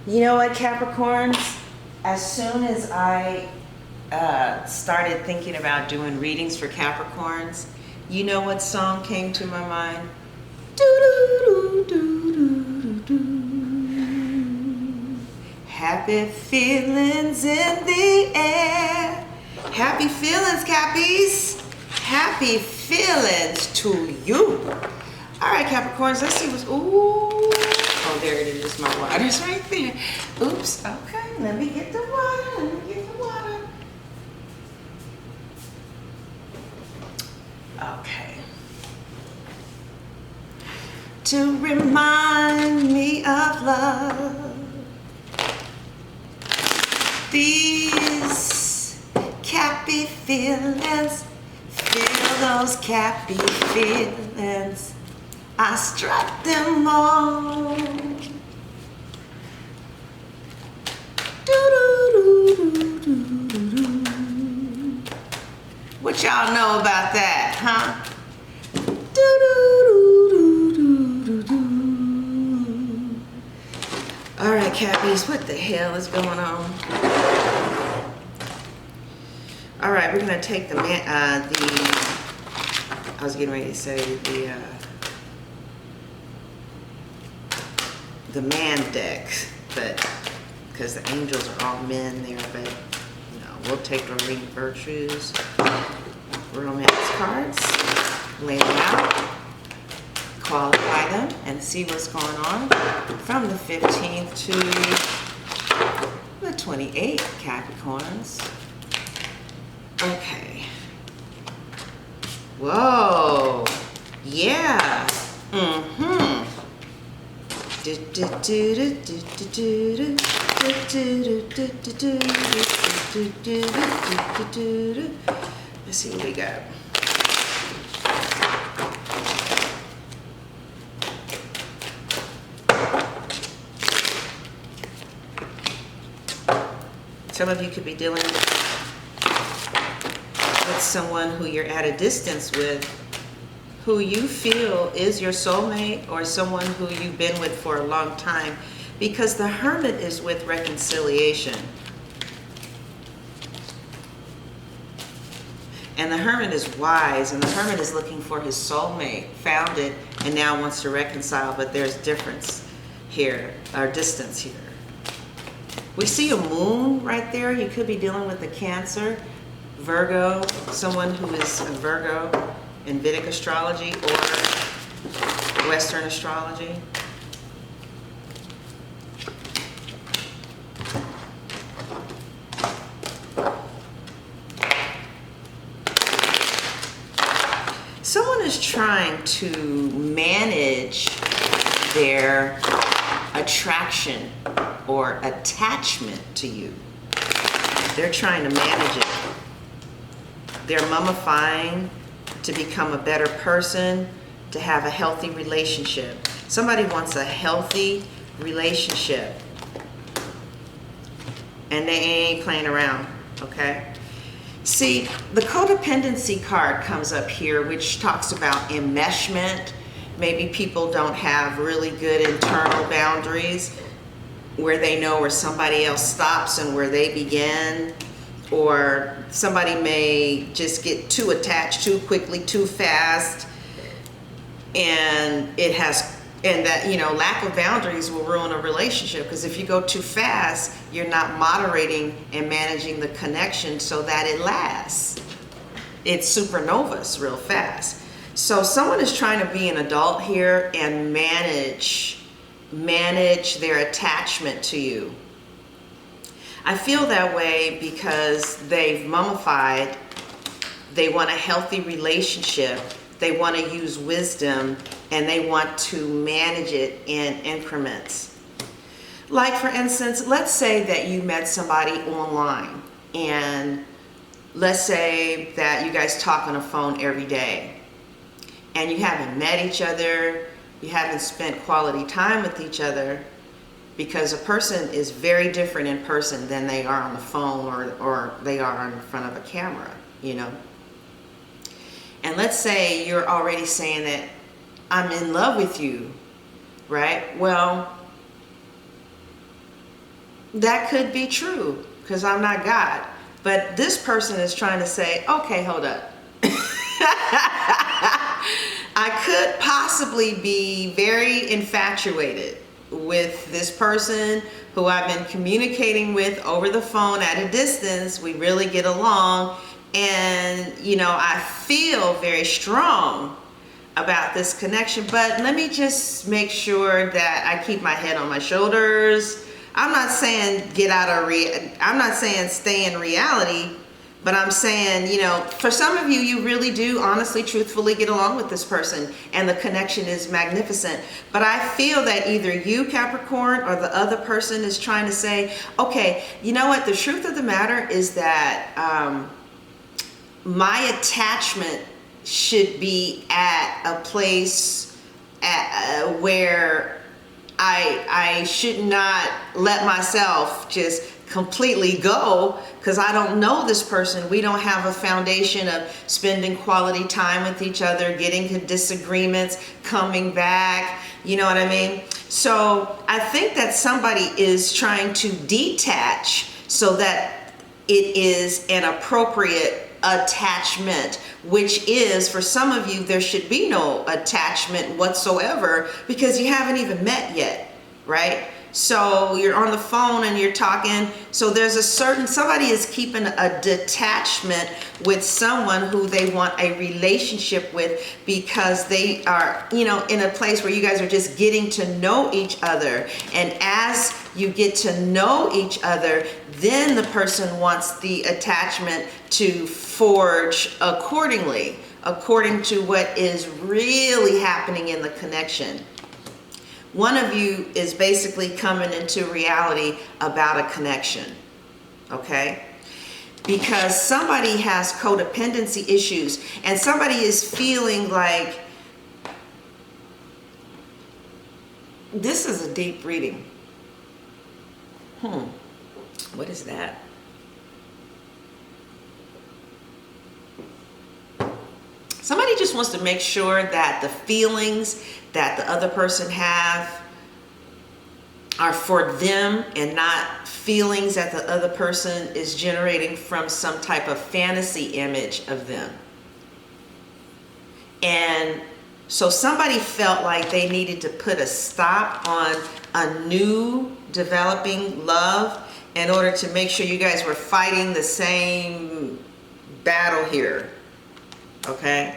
You know what, Capricorns? As soon as I started thinking about doing readings for Capricorns, you know what song came to my mind? Doo-doo-doo-doo-doo-doo. Happy feelings in the air. Happy feelings, Cappies. Happy feelings to you. All right, Capricorns, let's see what's, ooh. Oh, there it is, my water's right there. Oops, okay, let me get the water, Okay. To remind me of love, these Cappy feelings, feel those Cappy feelings. I struck them all. What y'all know about that, huh? All right, Cappies, what the hell is going on? All right, we're gonna take the I was getting ready to say the man deck, but because the angels are all men there, but we'll take the Ring Virtues, romance cards, lay them out, qualify them, and see what's going on from the 15th to the 28th, Capricorns. Okay. Whoa. Yeah. Mm-hmm. Let's see what we got. Some of you could be dealing with someone who you're at a distance with, who you feel is your soulmate or someone who you've been with for a long time, because the Hermit is with reconciliation. And the Hermit is wise, and the Hermit is looking for his soulmate, found it, and now wants to reconcile, but there's difference here, or distance here. We see a moon right there. You could be dealing with a Cancer, Virgo, someone who is a Virgo in Vedic astrology or Western astrology. Someone is trying to manage their attraction or attachment to you. They're trying to manage it. They're mummifying to become a better person, to have a healthy relationship. Somebody wants a healthy relationship, and they ain't playing around, okay? See, the codependency card comes up here, which talks about enmeshment. Maybe people don't have really good internal boundaries where they know where somebody else stops and where they begin, or somebody may just get too attached too quickly, too fast, and that lack of boundaries will ruin a relationship, because if you go too fast, you're not moderating and managing the connection so that it lasts. It supernovas real fast. So someone is trying to be an adult here and manage their attachment to you. I feel that way because they've mummified. They want a healthy relationship. They want to use wisdom, and they want to manage it in increments. Like, for instance, let's say that you met somebody online, and let's say that you guys talk on the phone every day, and you haven't met each other, you haven't spent quality time with each other, because a person is very different in person than they are on the phone or they are in front of a camera, And let's say you're already saying that I'm in love with you, right? Well, That could be true, because I'm not God. But this person is trying to say, okay, hold up. I could possibly be very infatuated with this person who I've been communicating with over the phone at a distance. We really get along, and I feel very strong about this connection, but let me just make sure that I keep my head on my shoulders. I'm not saying I'm not saying stay in reality, but I'm saying, for some of you, you really do honestly, truthfully get along with this person and the connection is magnificent. But I feel that either you, Capricorn, or the other person is trying to say, okay, you know what? The truth of the matter is that my attachment should be at a place where I should not let myself just completely go, because I don't know this person. We don't have a foundation of spending quality time with each other, getting to disagreements, coming back, you know what I mean? So I think that somebody is trying to detach so that it is an appropriate attachment, which is, for some of you, there should be no attachment whatsoever because you haven't even met yet, right? So you're on the phone and you're talking. So there's somebody is keeping a detachment with someone who they want a relationship with because they are, in a place where you guys are just getting to know each other. And as you get to know each other, then the person wants the attachment to forge accordingly, according to what is really happening in the connection. One of you is basically coming into reality about a connection, okay? Because somebody has codependency issues and somebody is feeling like, this is a deep reading. What is that? Somebody just wants to make sure that the feelings that the other person have are for them and not feelings that the other person is generating from some type of fantasy image of them. And so somebody felt like they needed to put a stop on a new developing love in order to make sure you guys were fighting the same battle here. Okay?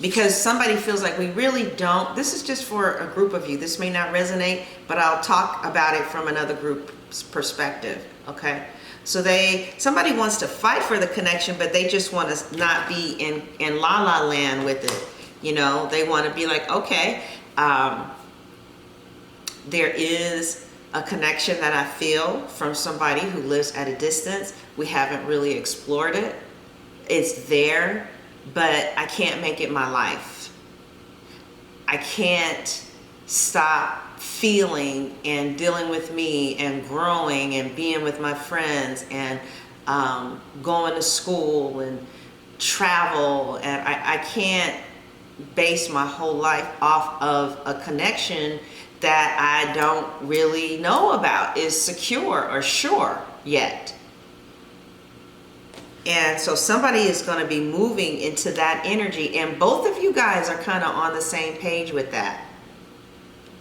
Because somebody feels like we really don't. This is just for a group of you. This may not resonate, but I'll talk about it from another group's perspective. Okay? So somebody wants to fight for the connection, but they just want to not be in la la land with it. They want to be like, okay, there is a connection that I feel from somebody who lives at a distance. We haven't really explored it. It's there, but I can't make it my life. I can't stop feeling and dealing with me and growing and being with my friends and going to school and travel. And I can't base my whole life off of a connection that I don't really know about is secure or sure yet. And so somebody is going to be moving into that energy, and both of you guys are kind of on the same page with that.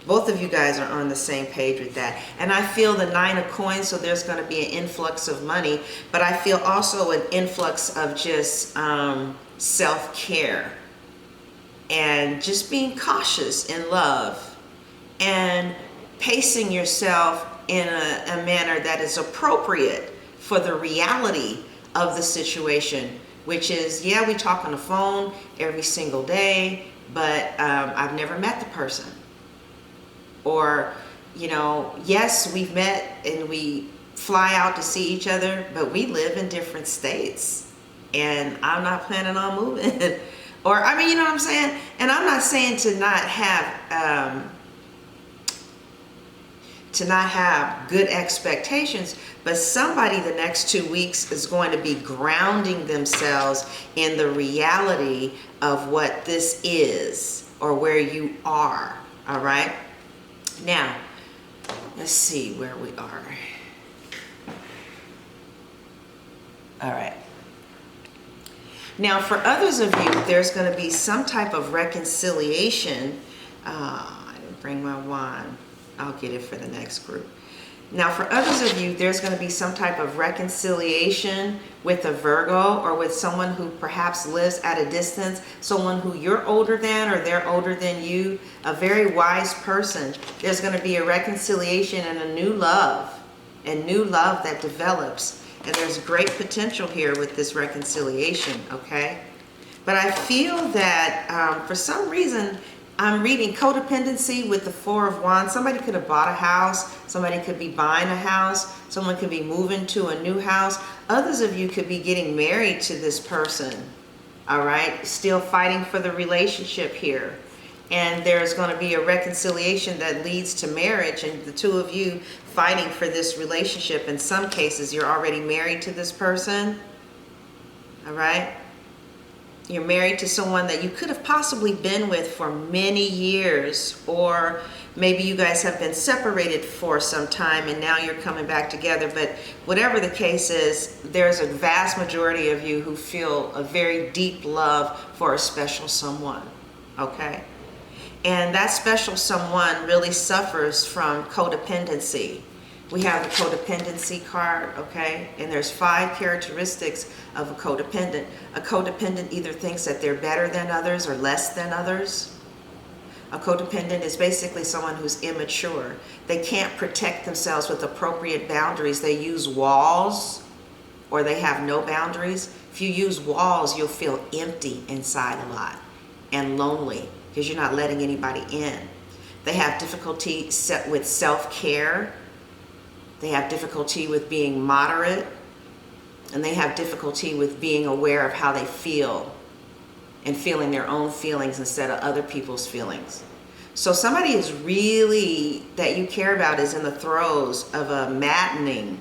Both of you guys are on the same page with that. And I feel the 9 of coins, so there's going to be an influx of money, but I feel also an influx of just self-care and just being cautious in love and pacing yourself in a manner that is appropriate for the reality of the situation, which is, yeah, we talk on the phone every single day, but I've never met the person. Or, yes, we've met and we fly out to see each other, but we live in different states and I'm not planning on moving. Or, you know what I'm saying? And I'm not saying to not have good expectations, but somebody the next 2 weeks is going to be grounding themselves in the reality of what this is or where you are. All right. Now, Let's see where we are. All right. Now, for others of you, there's going to be some type of reconciliation. I didn't bring my wand. I'll get it for the next group. Now, for others of you, there's going to be some type of reconciliation with a Virgo or with someone who perhaps lives at a distance, someone who you're older than or they're older than you, a very wise person. There's going to be a reconciliation and a new love that develops. And there's great potential here with this reconciliation, okay? But I feel that for some reason, I'm reading codependency with the Four of Wands. Somebody could have bought a house. Somebody could be buying a house. Someone could be moving to a new house. Others of you could be getting married to this person, all right? Still fighting for the relationship here. And there's going to be a reconciliation that leads to marriage, and the two of you fighting for this relationship. In some cases, you're already married to this person, all right? You're married to someone that you could have possibly been with for many years, or maybe you guys have been separated for some time and now you're coming back together. But whatever the case is, there's a vast majority of you who feel a very deep love for a special someone, okay? And that special someone really suffers from codependency. We have the codependency card, okay? And there's 5 characteristics of a codependent. A codependent either thinks that they're better than others or less than others. A codependent is basically someone who's immature. They can't protect themselves with appropriate boundaries. They use walls, or they have no boundaries. If you use walls, you'll feel empty inside a lot and lonely because you're not letting anybody in. They have difficulty with self-care. They have difficulty with being moderate, and they have difficulty with being aware of how they feel and feeling their own feelings instead of other people's feelings. So somebody is really, that you care about, is in the throes of a maddening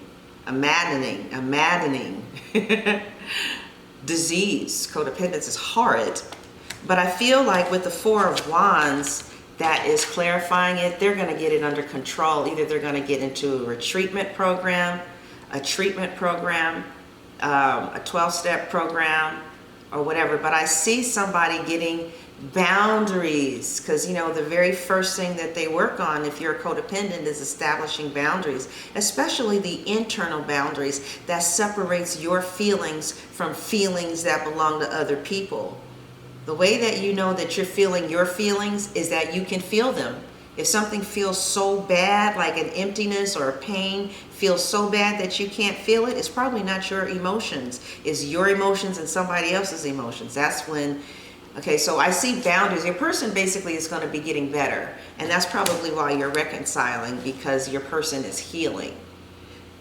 disease. Codependence is horrid. But I feel like with the Four of Wands, that is clarifying it. They're going to get it under control. Either they're going to get into a retreatment program, a treatment program, a 12-step program, or whatever. But I see somebody getting boundaries, because you know the very first thing that they work on if you're a codependent is establishing boundaries, especially the internal boundaries that separates your feelings from feelings that belong to other people. The way that you know that you're feeling your feelings is that you can feel them. If something feels so bad, like an emptiness or a pain feels so bad that you can't feel it, it's probably not your emotions. It's your emotions and somebody else's emotions. That's when, okay, so I see boundaries. Your person basically is going to be getting better. And that's probably why you're reconciling, because your person is healing.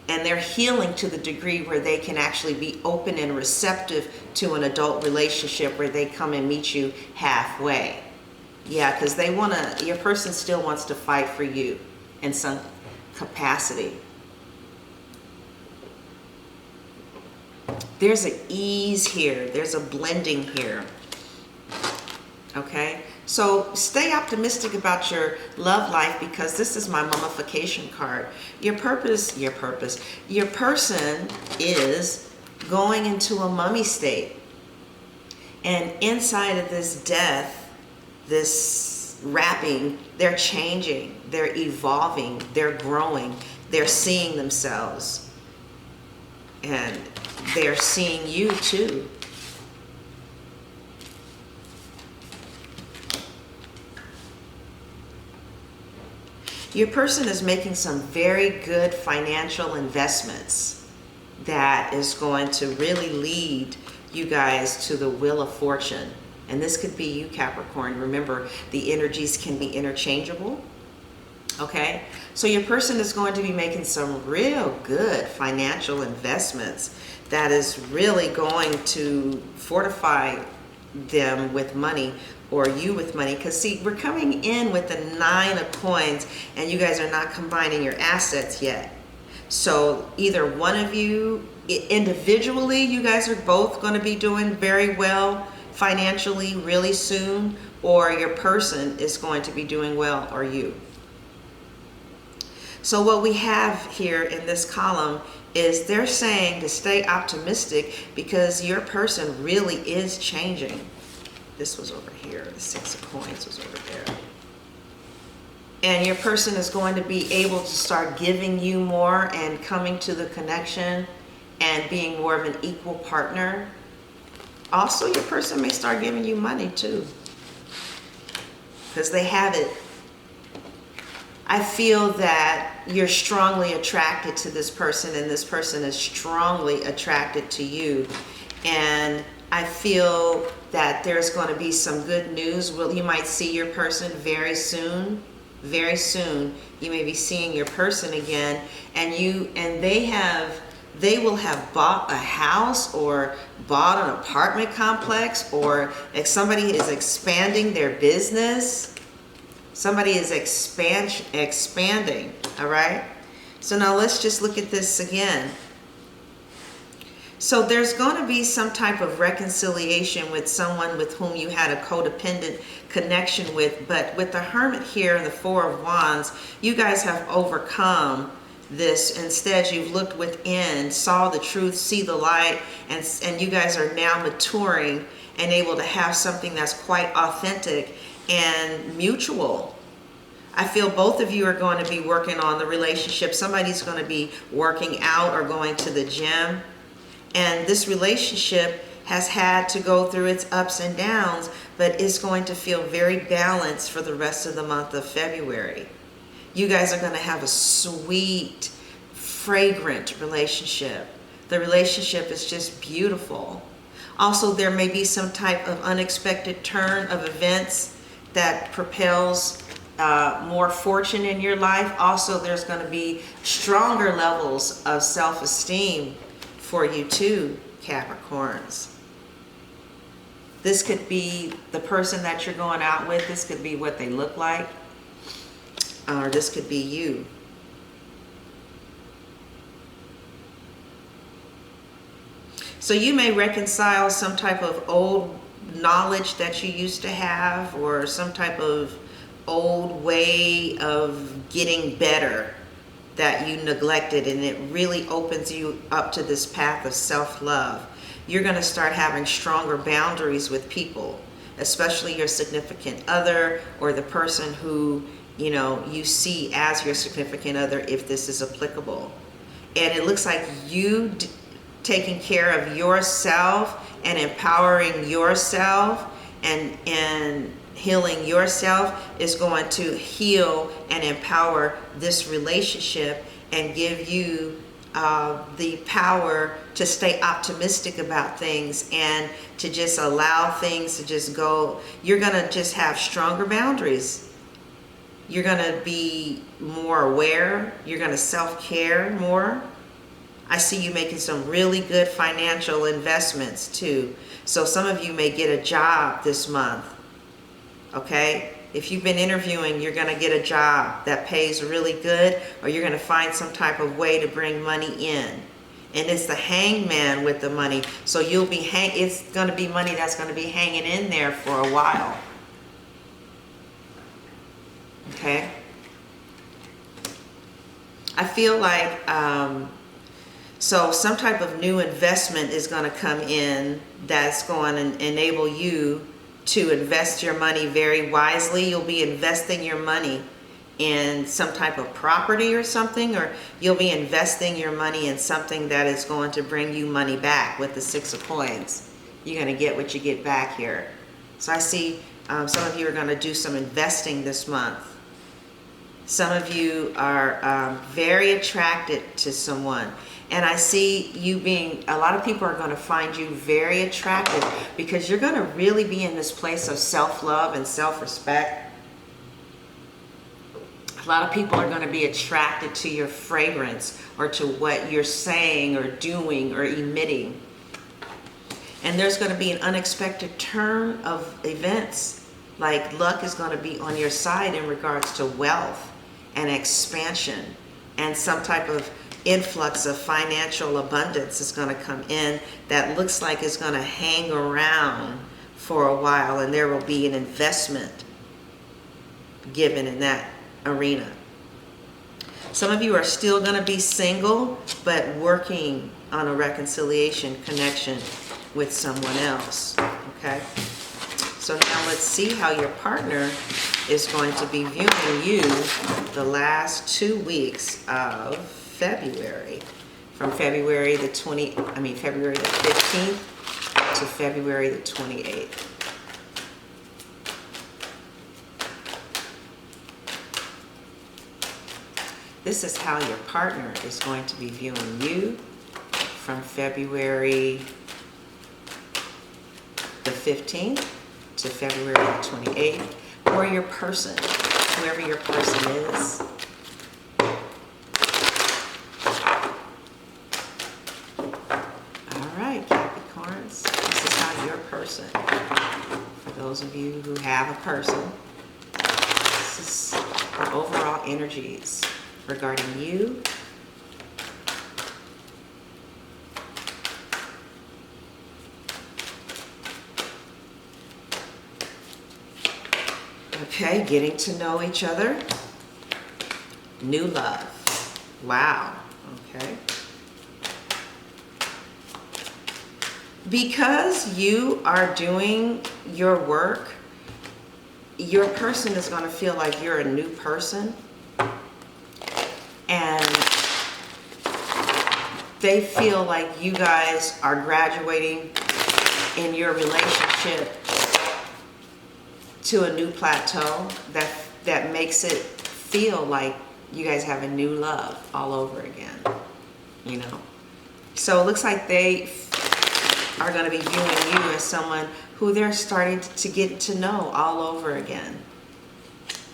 And they're healing to the degree where they can actually be open and receptive to an adult relationship where they come and meet you halfway. Yeah, because they want to, your person still wants to fight for you in some capacity. There's an ease here. There's a blending here. Okay? So stay optimistic about your love life, because this is my mummification card. Your person is going into a mummy state. And inside of this death, this wrapping, they're changing, they're evolving, they're growing, they're seeing themselves. And they're seeing you too. Your person is making some very good financial investments that is going to really lead you guys to the wheel of fortune. And this could be you, Capricorn. Remember, the energies can be interchangeable. Okay? So your person is going to be making some real good financial investments that is really going to fortify them with money, or you with money. Because see, we're coming in with the 9 of coins and you guys are not combining your assets yet. So either one of you individually, you guys are both going to be doing very well financially really soon, or your person is going to be doing well, or you. So what we have here in this column is they're saying to stay optimistic because your person really is changing. This was over here. The Six of Coins was over there. And your person is going to be able to start giving you more and coming to the connection and being more of an equal partner. Also, your person may start giving you money too, because they have it. I feel that you're strongly attracted to this person and this person is strongly attracted to you. And I feel that there's going to be some good news. Well, you might see your person very soon. Very soon, you may be seeing your person again, and they will have bought a house or bought an apartment complex, or if somebody is expanding their business. Somebody is expanding, all right? So now let's just look at this again. So there's going to be some type of reconciliation with someone with whom you had a codependent connection with, but with the Hermit here and the Four of Wands, you guys have overcome this. Instead, you've looked within, saw the truth, see the light, and you guys are now maturing and able to have something that's quite authentic and mutual. I feel both of you are going to be working on the relationship. Somebody's going to be working out or going to the gym. And this relationship has had to go through its ups and downs, but it's going to feel very balanced for the rest of the month of February. You guys are going to have a sweet, fragrant relationship. The relationship is just beautiful. Also, there may be some type of unexpected turn of events that propels more fortune in your life. Also, there's going to be stronger levels of self-esteem for you too, Capricorns. This could be the person that you're going out with. This could be what they look like. Or this could be you. So you may reconcile some type of old knowledge that you used to have, or some type of old way of getting better that you neglected, and it really opens you up to this path of self-love. You're going to start having stronger boundaries with people, especially your significant other or the person who, you know, you see as your significant other, if this is applicable. And it looks like you taking care of yourself and empowering yourself and healing yourself is going to heal and empower this relationship and give you the power to stay optimistic about things and to just allow things to just go. You're going to just have stronger boundaries. You're going to be more aware. You're going to self-care more. I see you making some really good financial investments too. So some of you may get a job this month. Okay, if you've been interviewing, you're going to get a job that pays really good, or you're going to find some type of way to bring money in. And it's the Hangman with the money. So you'll be it's going to be money that's going to be hanging in there for a while. Okay. I feel like so some type of new investment is going to come in that's going to enable you to invest your money very wisely. You'll be investing your money in some type of property or something, or you'll be investing your money in something that is going to bring you money back with the Six of Coins. You're going to get what you get back here. So I see some of you are going to do some investing this month. Some of you are very attracted to someone. And I see you being, a lot of people are going to find you very attractive because you're going to really be in this place of self-love and self-respect. A lot of people are going to be attracted to your fragrance or to what you're saying or doing or emitting. And there's going to be an unexpected turn of events. Like luck is going to be on your side in regards to wealth and expansion, and some type of influx of financial abundance is going to come in that looks like it's going to hang around for a while, and there will be an investment given in that arena. Some of you are still going to be single, but working on a reconciliation connection with someone else, okay? So now let's see how your partner is going to be viewing you the last 2 weeks of February. From February the 15th to February the 28th. This is how your partner is going to be viewing you from February the 15th to February the 28th, or your person, whoever your person is. All right, Capricorns, this is how your person, for those of you who have a person, this is the overall energies regarding you. Okay, getting to know each other. New love. Wow. Okay. Because you are doing your work, your person is going to feel like you're a new person. And they feel like you guys are graduating in your relationship to a new plateau that makes it feel like you guys have a new love all over again, you know. So it looks like they are going to be viewing you as someone who they're starting to get to know all over again.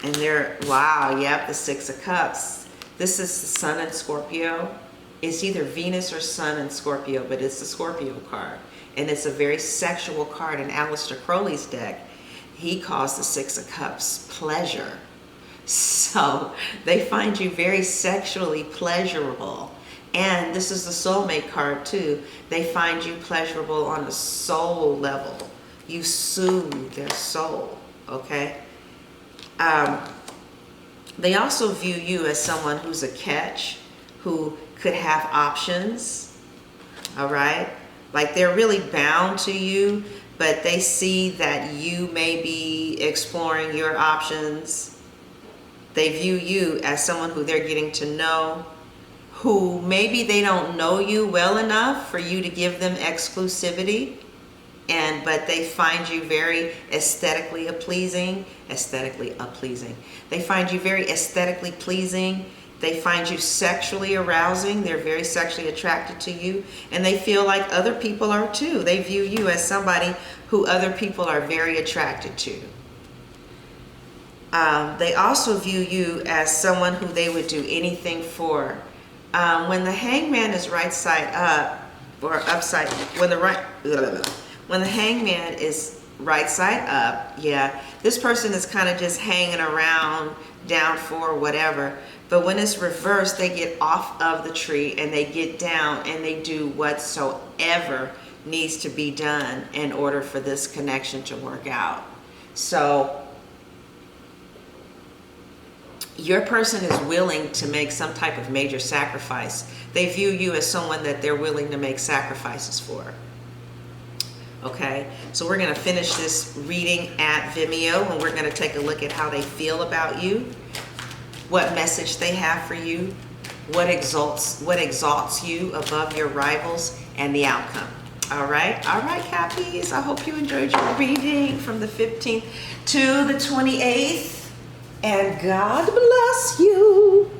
And they're, wow, yep, the Six of Cups. This is the Sun in Scorpio. It's either Venus or Sun in Scorpio, but it's the Scorpio card. And it's a very sexual card in Aleister Crowley's deck. He calls the Six of Cups pleasure. So they find you very sexually pleasurable. And this is the soulmate card too. They find you pleasurable on a soul level. You soothe their soul, okay? They also view you as someone who's a catch, who could have options, all right? Like they're really bound to you, but they see that you may be exploring your options. They view you as someone who they're getting to know, who maybe they don't know you well enough for you to give them exclusivity, but they find you very aesthetically pleasing. They find you very aesthetically pleasing. They find you sexually arousing. They're very sexually attracted to you. And they feel like other people are too. They view you as somebody who other people are very attracted to. They also view you as someone who they would do anything for. When the hangman is right side up, or upside, when the hangman is right side up, yeah, this person is kind of just hanging around, down for whatever. But when it's reversed, they get off of the tree and they get down and they do whatsoever needs to be done in order for this connection to work out. So your person is willing to make some type of major sacrifice. They view you as someone that they're willing to make sacrifices for. Okay, so we're going to finish this reading at Vimeo, and we're going to take a look at how they feel about you, what message they have for you, what exalts you above your rivals, and the outcome. All right, Cappies, I hope you enjoyed your reading from the 15th to the 28th, and God bless you.